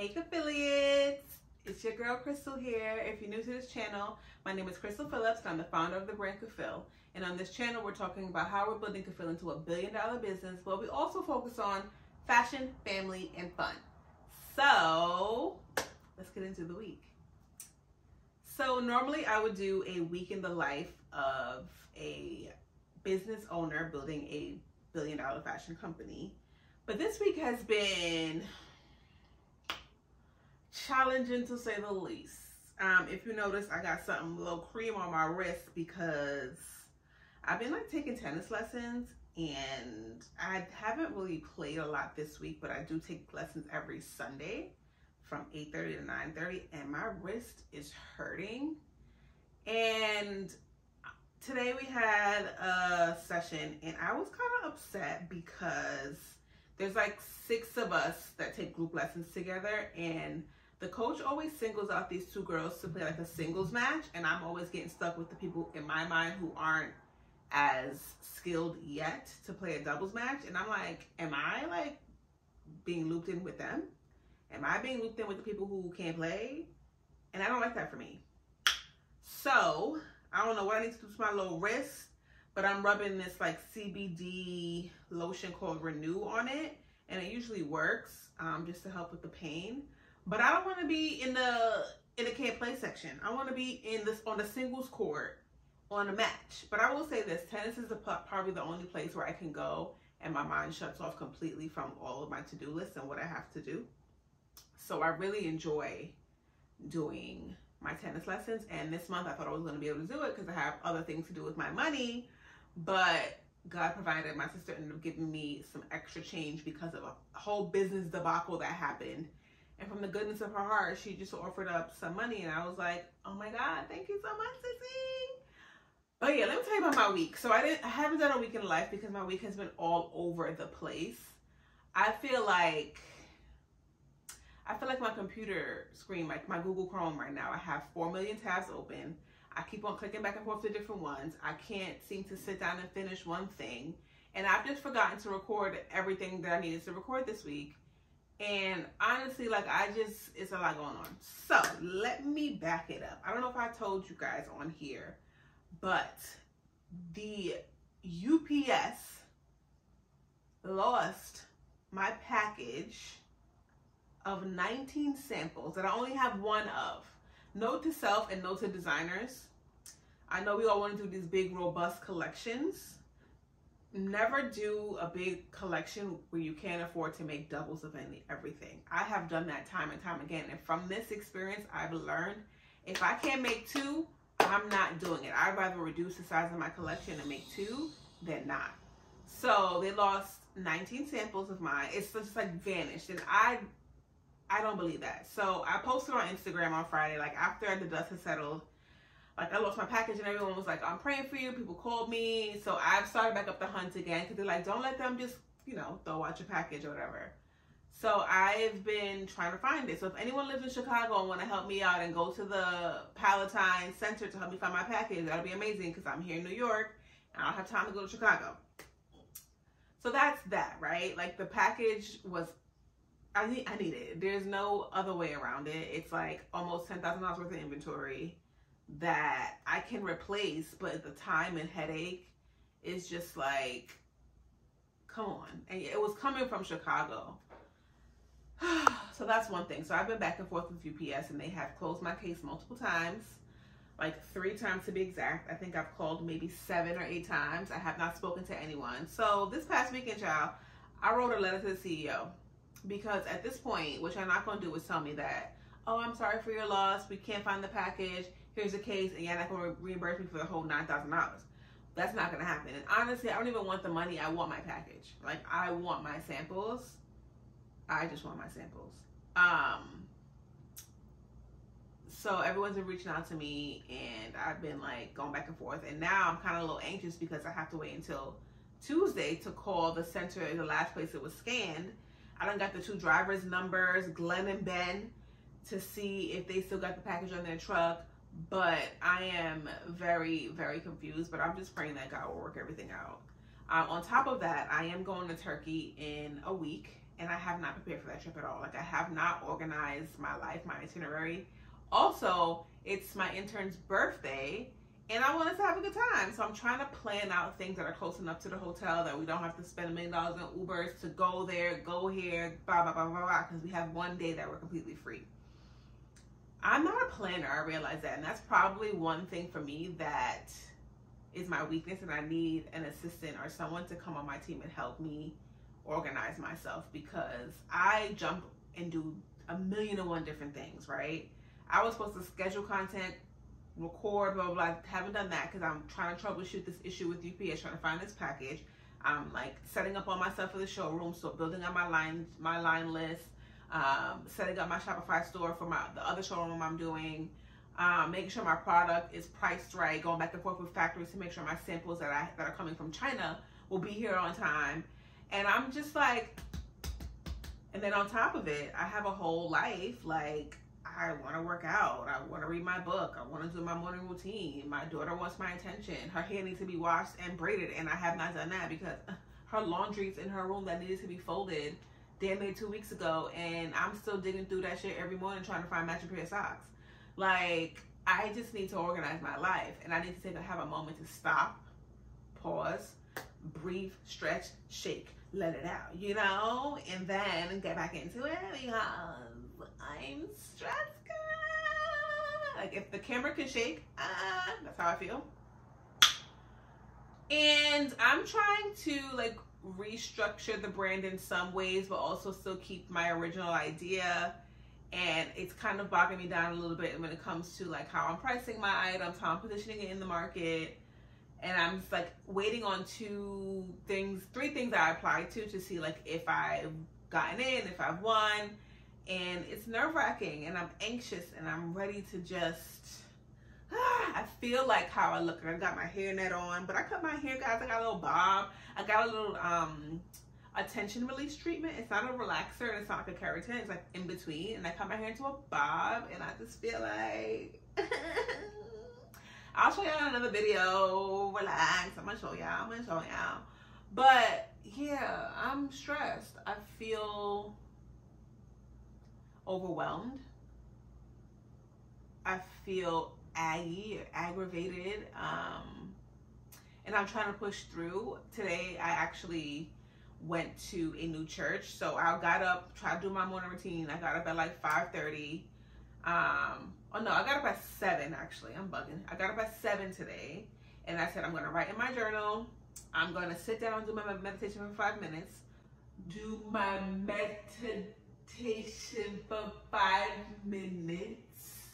Hey Affiliates, it's your girl Crystal here. If you're new to this channel, my name is Crystal Phillips and I'm the founder of the brand KAPHILL. And on this channel, we're talking about how we're building KAPHILL into $1 billion business, but we also focus on fashion, family, and fun. So let's get into the week. So normally I would do a week in the life of a business owner building a $1 billion fashion company. But this week has been challenging to say the least. If you notice, I got something a little cream on my wrist because I've been like taking tennis lessons and I haven't really played a lot this week, but I do take lessons every Sunday from 8:30 to 9:30 and my wrist is hurting. And today we had a session and I was kind of upset because there's like 6 of us that take group lessons together, and the coach always singles out these 2 girls to play like a singles match, and I'm always getting stuck with the people in my mind who aren't as skilled yet to play a doubles match. And I'm like, am I like being looped in with them? Am I being looped in with the people who can't play? And I don't like that for me. So I don't know what I need to do to my little wrist, but I'm rubbing this like CBD lotion called Renew on it, and it usually works just to help with the pain. But I don't want to be in the can't play section. I want to be on the singles court on a match. But I will say this: tennis is probably the only place where I can go and my mind shuts off completely from all of my to-do lists and what I have to do. So I really enjoy doing my tennis lessons, and this month I thought I was going to be able to do it because I have other things to do with my money, but God provided. My sister ended up giving me some extra change because of a whole business debacle that happened, and from the goodness of her heart, she just offered up some money, and I was like, oh my God, thank you so much, sissy. But yeah, let me tell you about my week. So I haven't done a week in life because my week has been all over the place. I feel like my computer screen, like my Google Chrome right now, I have 4 million tabs open. I keep on clicking back and forth to different ones. I can't seem to sit down and finish one thing. And I've just forgotten to record everything that I needed to record this week. And honestly, like it's a lot going on. So let me back it up. I don't know if I told you guys on here, but the UPS lost my package of 19 samples that I only have one of. Note to self and note to designers. I know we all want to do these big, robust collections. Never do a big collection where you can't afford to make doubles of everything. I have done that time and time again. And from this experience, I've learned if I can't make 2, I'm not doing it. I'd rather reduce the size of my collection and make 2 than not. So they lost 19 samples of mine. It's just like vanished. And I don't believe that. So I posted on Instagram on Friday, like after the dust had settled, like I lost my package and everyone was like, I'm praying for you. People called me. So I've started back up the hunt again because they're like, don't let them just, throw out your package or whatever. So I've been trying to find it. So if anyone lives in Chicago and want to help me out and go to the Palatine Center to help me find my package, that'll be amazing because I'm here in New York and I don't have time to go to Chicago. So that's that, right? Like the package was, I need it. There's no other way around it. It's like almost $10,000 worth of inventory that I can replace, but the time and headache is just like, come on. And it was coming from Chicago. So that's one thing. So I've been back and forth with UPS and they have closed my case multiple times, like 3 times to be exact. I think I've called maybe 7 or 8 times. I have not spoken to anyone. So this past weekend, child, I wrote a letter to the CEO. Because at this point, what you're not going to do is tell me that, oh, I'm sorry for your loss. We can't find the package. Here's the case. And you're not going to reimburse me for the whole $9,000. That's not going to happen. And honestly, I don't even want the money. I want my package. Like, I want my samples. I just want my samples. So everyone's been reaching out to me and I've been like going back and forth. And now I'm kind of a little anxious because I have to wait until Tuesday to call the center, the last place it was scanned. I done got the 2 drivers' numbers, Glenn and Ben, to see if they still got the package on their truck. But I am very, very confused. But I'm just praying that God will work everything out. On top of that, I am going to Turkey in a week. and I have not prepared for that trip at all. Like, I have not organized my life, my itinerary. Also, it's my intern's birthday, and I want us to have a good time. So I'm trying to plan out things that are close enough to the hotel that we don't have to spend $1 million in Ubers to go there, go here, blah, blah, blah, blah, blah, because we have one day that we're completely free. I'm not a planner, I realize that, and that's probably one thing for me that is my weakness, and I need an assistant or someone to come on my team and help me organize myself, because I jump and do 1,000,001 different things, right? I was supposed to schedule content, record, blah, blah, blah. I haven't done that because I'm trying to troubleshoot this issue with UPS, trying to find this package. I'm like setting up all my stuff for the showroom, so building up my line list, setting up my Shopify store for the other showroom I'm doing, making sure my product is priced right, going back and forth with factories to make sure my samples that are coming from China will be here on time. And I'm just like, and then on top of it, I have a whole life. Like, I want to work out, I want to read my book, I want to do my morning routine, my daughter wants my attention, her hair needs to be washed and braided, and I have not done that because her laundry's in her room that needed to be folded damn near 2 weeks ago, and I'm still digging through that shit every morning trying to find matching pair of socks. Like, I just need to organize my life, and I need to have a moment to stop, pause, breathe, stretch, shake, let it out, you know, and then get back into it because I'm stressed, girl. Like, if the camera can shake, that's how I feel. And I'm trying to like restructure the brand in some ways, but also still keep my original idea. And it's kind of bogging me down a little bit when it comes to like how I'm pricing my items, how I'm positioning it in the market. And I'm just like waiting on three things that I applied to see like if I've gotten in, if I've won. And it's nerve-wracking, and I'm anxious, and I'm ready to just, I feel like how I look. I got my hairnet on, but I cut my hair, guys. I got a little bob. I got a little attention release treatment. It's not a relaxer, and it's not like a keratin. It's like in between, and I cut my hair into a bob, and I just feel like, I'll show y'all in another video. Relax. I'm gonna show y'all. But yeah, I'm stressed. I feel overwhelmed. I feel aggravated, and I'm trying to push through. Today I actually went to a new church, so I got up, tried to do my morning routine. I got up at like 5:30. Oh no, I got up at 7 actually. I'm bugging. I got up at 7 today, and I said I'm gonna write in my journal. I'm gonna sit down and do my meditation for 5 minutes. Do my meditation for 5 minutes.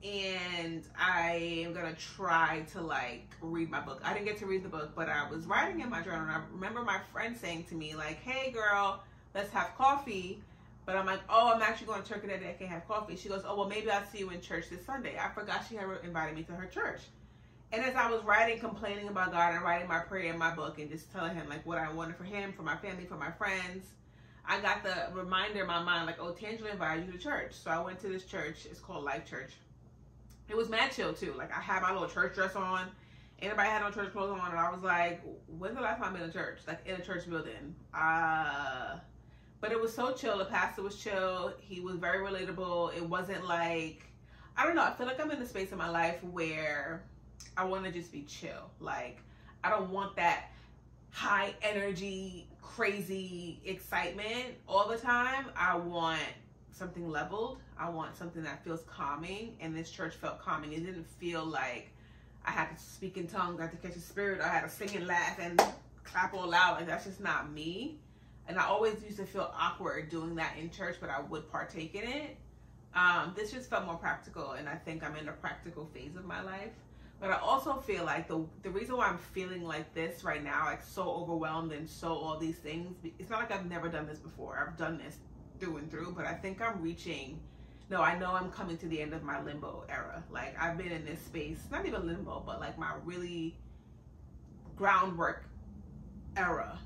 And I am gonna try to like read my book. I didn't get to read the book, but I was writing in my journal, and I remember my friend saying to me like, hey girl, let's have coffee. But I'm like, oh, I'm actually going to church that day, I can't have coffee. She goes, oh, well, maybe I'll see you in church this Sunday. I forgot she had invited me to her church. And as I was writing, complaining about God, and writing my prayer in my book, and just telling him like what I wanted for him, for my family, for my friends, I got the reminder in my mind like, oh, Tangela invited you to church. So I went to this church. It's called Life Church. It was mad chill too. Like, I had my little church dress on. Anybody had no church clothes on, and I was like, when's the last time I've been in church? Like, in a church building. But it was so chill. The pastor was chill. He was very relatable. It wasn't like, I don't know. I feel like I'm in a space in my life where I want to just be chill. Like, I don't want that high energy, crazy excitement all the time. I want something leveled. I want something that feels calming. And this church felt calming. It didn't feel like I had to speak in tongues, I had to catch a spirit, I had to sing and laugh and clap all loud. Like, that's just not me. And I always used to feel awkward doing that in church, but I would partake in it. This just felt more practical, and I think I'm in a practical phase of my life. But I also feel like the reason why I'm feeling like this right now, like so overwhelmed and so all these things, it's not like I've never done this before. I've done this through and through, but I think I'm I know I'm coming to the end of my limbo era. Like, I've been in this space, not even limbo, but like my really groundwork era.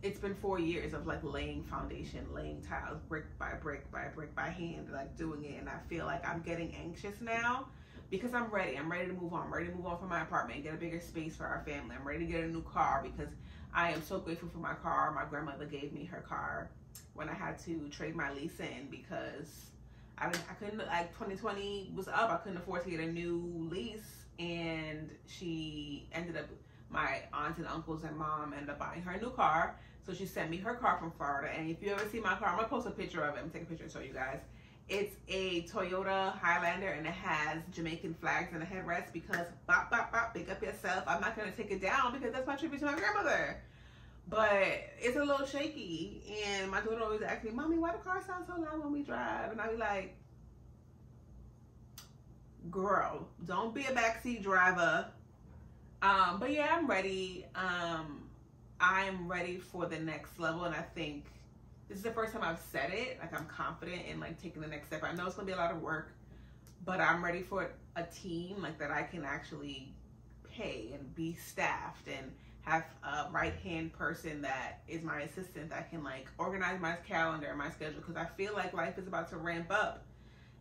It's been 4 years of like laying foundation, laying tiles, brick by brick by brick by hand, like doing it. And I feel like I'm getting anxious now because I'm ready. I'm ready to move on. I'm ready to move on from my apartment and get a bigger space for our family. I'm ready to get a new car because I am so grateful for my car. My grandmother gave me her car when I had to trade my lease in because I couldn't, like 2020 was up. I couldn't afford to get a new lease, and she ended up, my aunts and uncles and mom ended up buying her a new car. So she sent me her car from Florida. And if you ever see my car, I'm gonna post a picture of it. I'm gonna take a picture and show you guys. It's a Toyota Highlander, and it has Jamaican flags in the headrest because bop, bop, bop, big up yourself. I'm not gonna take it down because that's my tribute to my grandmother. But it's a little shaky, and my daughter always asks me, Mommy, why the car sound so loud when we drive? And I be like, girl, don't be a backseat driver. But yeah, I'm ready. I'm ready for the next level, and I think this is the first time I've said it. Like, I'm confident in like taking the next step. I know it's gonna be a lot of work, but I'm ready for a team like that I can actually pay and be staffed and have a right-hand person that is my assistant that can like organize my calendar and my schedule, because I feel like life is about to ramp up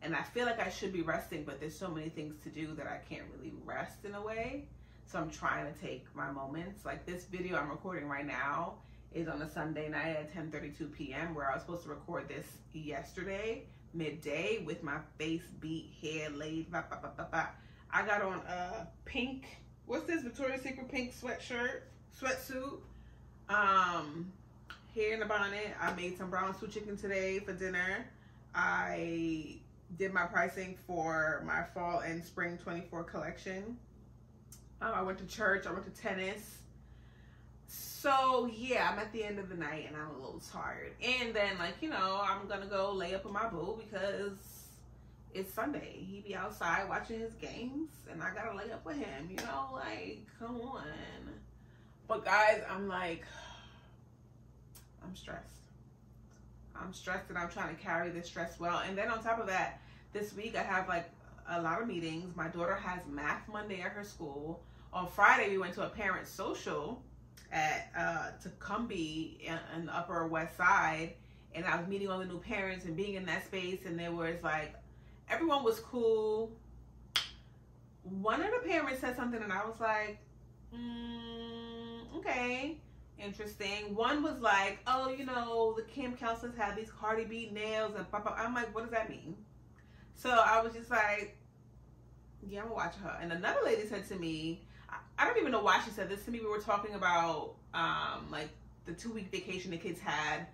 and I feel like I should be resting, but there's so many things to do that I can't really rest in a way. So I'm trying to take my moments. Like this video I'm recording right now is on a Sunday night at 10:32 p.m. where I was supposed to record this yesterday midday with my face beat, hair laid, blah, blah, blah, blah, blah. I got on a pink, what's this, Victoria's Secret pink sweatsuit, hair in a bonnet. I made some brown stew chicken today for dinner. I did my pricing for my fall and spring 24 collection. I went to church, I went to tennis. So yeah, I'm at the end of the night and I'm a little tired. And then like, you know, I'm gonna go lay up with my boo because it's Sunday. He be outside watching his games and I gotta lay up with him, you know, like, come on. But guys, I'm like, I'm stressed. I'm stressed and I'm trying to carry this stress well. And then on top of that, this week I have like a lot of meetings. My daughter has math Monday at her school. On Friday, we went to a parent social at Tecumseh in the Upper West Side, and I was meeting all the new parents and being in that space, and there was like, everyone was cool. One of the parents said something and I was like, okay, interesting. One was like, oh, you know, the camp counselors have these Cardi B nails and blah, blah. I'm like, what does that mean? So I was just like, yeah, I'm gonna watch her. And another lady said to me, I don't even know why she said this to me. We were talking about like the 2-week vacation the kids had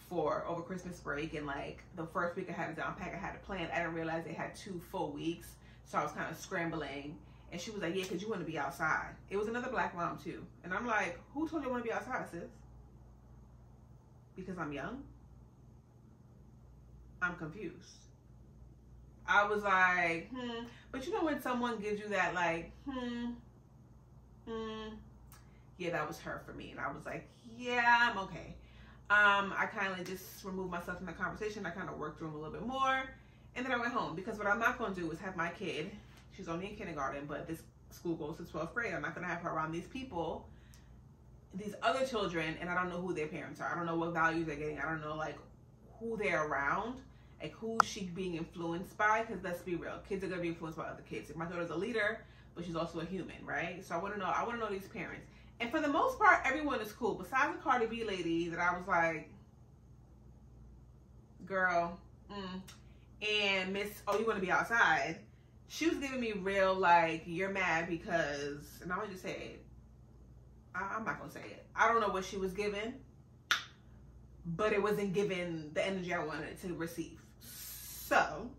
for over Christmas break, and like the first week I had to down pack, I had to plan. I didn't realize they had 2 full weeks, so I was kind of scrambling. And she was like, yeah, because you want to be outside. It was another black mom too. And I'm like, who told you I want to be outside, sis? Because I'm young? I'm confused. I was like, but you know when someone gives you that like, yeah, that was her for me. And I was like, yeah, I'm okay. I kind of just removed myself from the conversation. I kind of worked through them a little bit more. And then I went home, because what I'm not going to do is have my kid, she's only in kindergarten, but this school goes to 12th grade. I'm not going to have her around these people, these other children, and I don't know who their parents are. I don't know what values they're getting. I don't know like who they're around, like who's she being influenced by, because let's be real, kids are going to be influenced by other kids. My daughter's a leader, but she's also a human, right? So I want to know these parents. And for the most part, everyone is cool, besides the Cardi B lady that I was like, girl, and Miss, oh, you want to be outside? She was giving me real, like, you're mad because, and I'm going to just say it. I'm not going to say it. I don't know what she was giving, but it wasn't giving the energy I wanted to receive. So,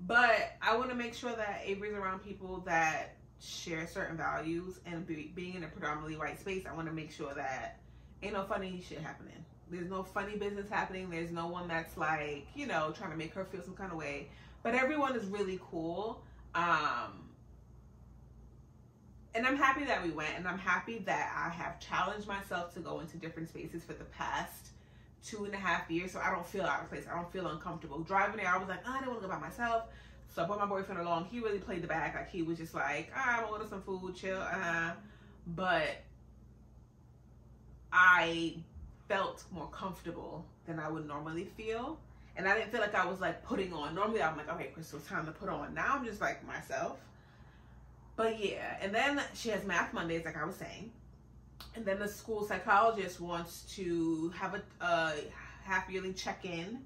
but I want to make sure that Avery's around people that share certain values, and being in a predominantly white space, I want to make sure that ain't no funny shit happening. There's no funny business happening. There's no one that's like, you know, trying to make her feel some kind of way. But everyone is really cool. And I'm happy that we went, and I'm happy that I have challenged myself to go into different spaces for the past 2.5 years, so I don't feel out of place. I don't feel uncomfortable. Driving there, I was like, oh, I don't want to go by myself. So I brought my boyfriend along. He really played the back. Like, he was just like, I'm gonna order some food, chill, But I felt more comfortable than I would normally feel. And I didn't feel like I was like putting on. Normally I'm like, okay, Crystal, it's time to put on. Now I'm just like myself. But yeah, and then she has math Mondays, like I was saying. And then the school psychologist wants to have a half-yearly check-in.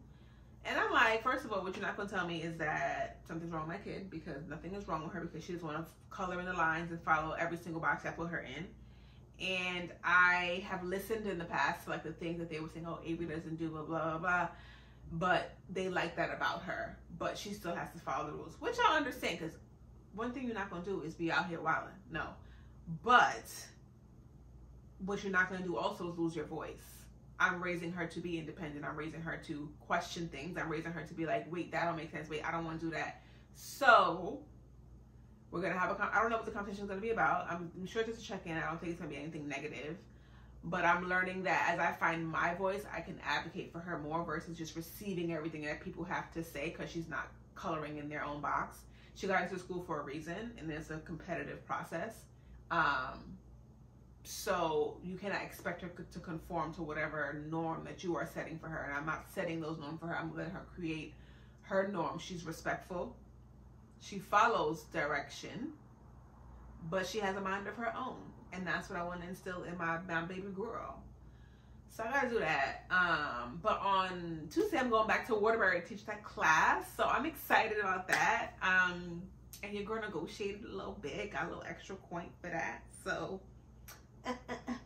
And I'm like, first of all, what you're not going to tell me is that something's wrong with my kid, because nothing is wrong with her, because she just want to color in the lines and follow every single box I put her in. And I have listened in the past to like the things that they were saying, oh, Avery doesn't do blah, blah, blah, blah. But they like that about her. But she still has to follow the rules, which I understand, because one thing you're not going to do is be out here wilding. No. But what you're not going to do also is lose your voice. I'm raising her to be independent. I'm raising her to question things. I'm raising her to be like, wait, that don't make sense. Wait, I don't want to do that. So we're going to have I don't know what the conversation is going to be about. I'm sure it's just a check-in. I don't think it's going to be anything negative. But I'm learning that as I find my voice, I can advocate for her more versus just receiving everything that people have to say because she's not coloring in their own box. She got into school for a reason, and it's a competitive process. So you cannot expect her to conform to whatever norm that you are setting for her. And I'm not setting those norms for her. I'm letting her create her norm. She's respectful. She follows direction, but she has a mind of her own. And that's what I want to instill in my baby girl. So I gotta do that. But on Tuesday, I'm going back to Waterbury to teach that class. So I'm excited about that. And your girl negotiated a little bit. Got a little extra coin for that. So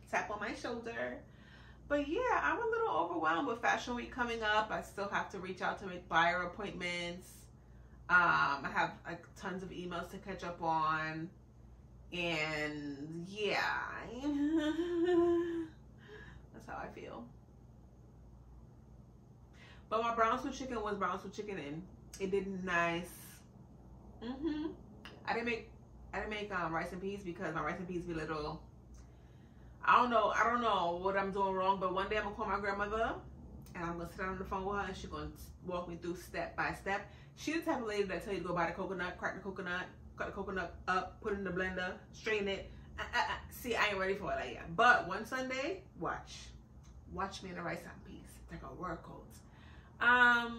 tap on my shoulder. But yeah, I'm a little overwhelmed with Fashion Week coming up. I still have to reach out to make buyer appointments. I have like tons of emails to catch up on. And yeah, that's how I feel. But my brown stew chicken was brown stew chicken, and it did nice. I didn't make rice and peas because my rice and peas be little. I don't know what I'm doing wrong, but one day I'm gonna call my grandmother and I'm gonna sit down on the phone with her and she's gonna walk me through step by step. She's the type of lady that tell you to go buy the coconut, crack the coconut, cut the coconut up, put it in the blender, strain it. See, I ain't ready for it like yet. But one Sunday, watch me in the rice and peas. They're gonna work out.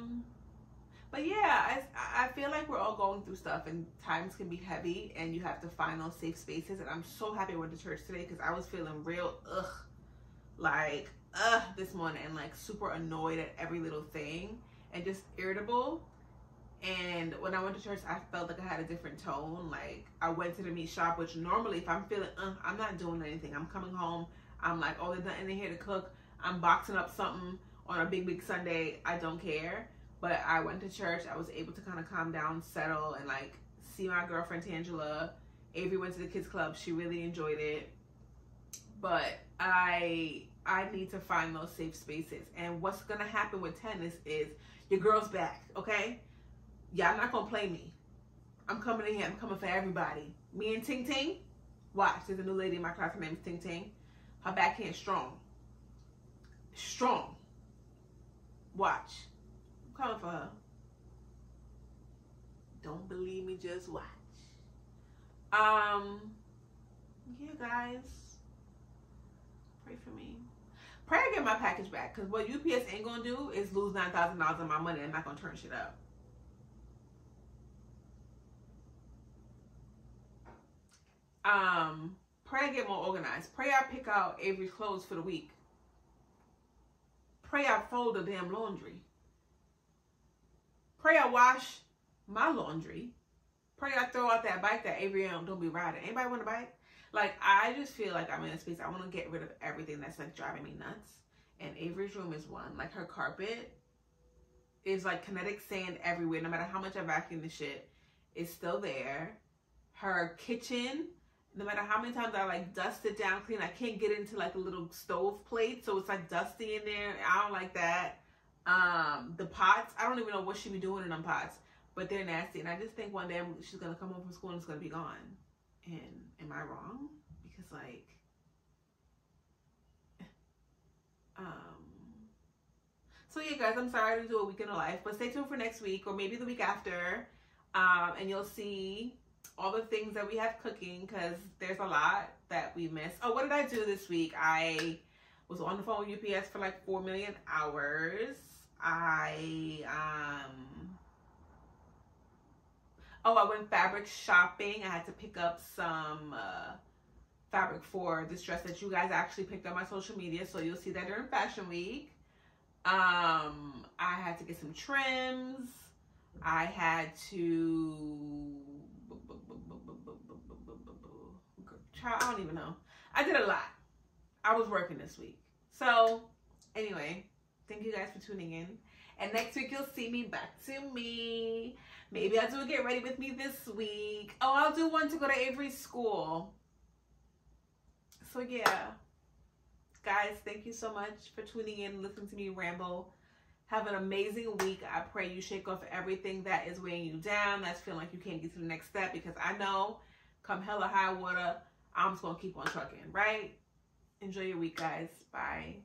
But yeah, I feel like we're all going through stuff and times can be heavy and you have to find those safe spaces. And I'm so happy I went to church today because I was feeling real this morning and like super annoyed at every little thing and just irritable. And when I went to church, I felt like I had a different tone. Like I went to the meat shop, which normally if I'm feeling, I'm not doing anything. I'm coming home. I'm like, oh, there's nothing in here to cook. I'm boxing up something on a big Sunday. I don't care. But I went to church. I was able to kind of calm down, settle, and like see my girlfriend Tangela. Avery went to the kids club. She really enjoyed it. But I need to find those safe spaces. And what's gonna happen with tennis is your girl's back, okay? Y'all not gonna play me. I'm coming in here. I'm coming for everybody. Me and Ting Ting. Watch. There's a new lady in my class. Her name is Ting Ting. Her backhand strong. Strong. Watch. Coming for her. Don't believe me, just watch. Yeah, guys. Pray for me. Pray I get my package back. Because what UPS ain't going to do is lose $9,000 of my money. I'm not going to turn shit up. Pray I get more organized. Pray I pick out Avery's clothes for the week. Pray I fold the damn laundry. Pray I wash my laundry. Pray I throw out that bike that Avery don't be riding. Anybody want a bike? Like, I just feel like I'm in a space. I want to get rid of everything that's like driving me nuts. And Avery's room is one. Like, her carpet is like kinetic sand everywhere. No matter how much I vacuum the shit, it's still there. Her kitchen, no matter how many times I like dust it down clean, I can't get into like a little stove plate. So it's like dusty in there. I don't like that. The pots, I don't even know what she be doing in them pots, but they're nasty. And I just think one day she's going to come home from school and it's going to be gone. And am I wrong? Because like, so yeah, guys, I'm sorry to do a week in a life, but stay tuned for next week or maybe the week after. And you'll see all the things that we have cooking because there's a lot that we missed. Oh, what did I do this week? I was on the phone with UPS for like 4 million hours. I went fabric shopping. I had to pick up some fabric for this dress that you guys actually picked up on my social media, so you'll see that during Fashion Week. I had to get some trims. I had to, I don't even know. I did a lot. I was working this week. So anyway, thank you guys for tuning in. And next week you'll see me back to me. Maybe I'll do a get ready with me this week. Oh, I'll do one to go to Avery's school. So yeah, guys, thank you so much for tuning in, listening to me ramble. Have an amazing week. I pray you shake off everything that is weighing you down, that's feeling like you can't get to the next step, because I know come hell or high water, I'm just going to keep on trucking, right? Enjoy your week, guys. Bye.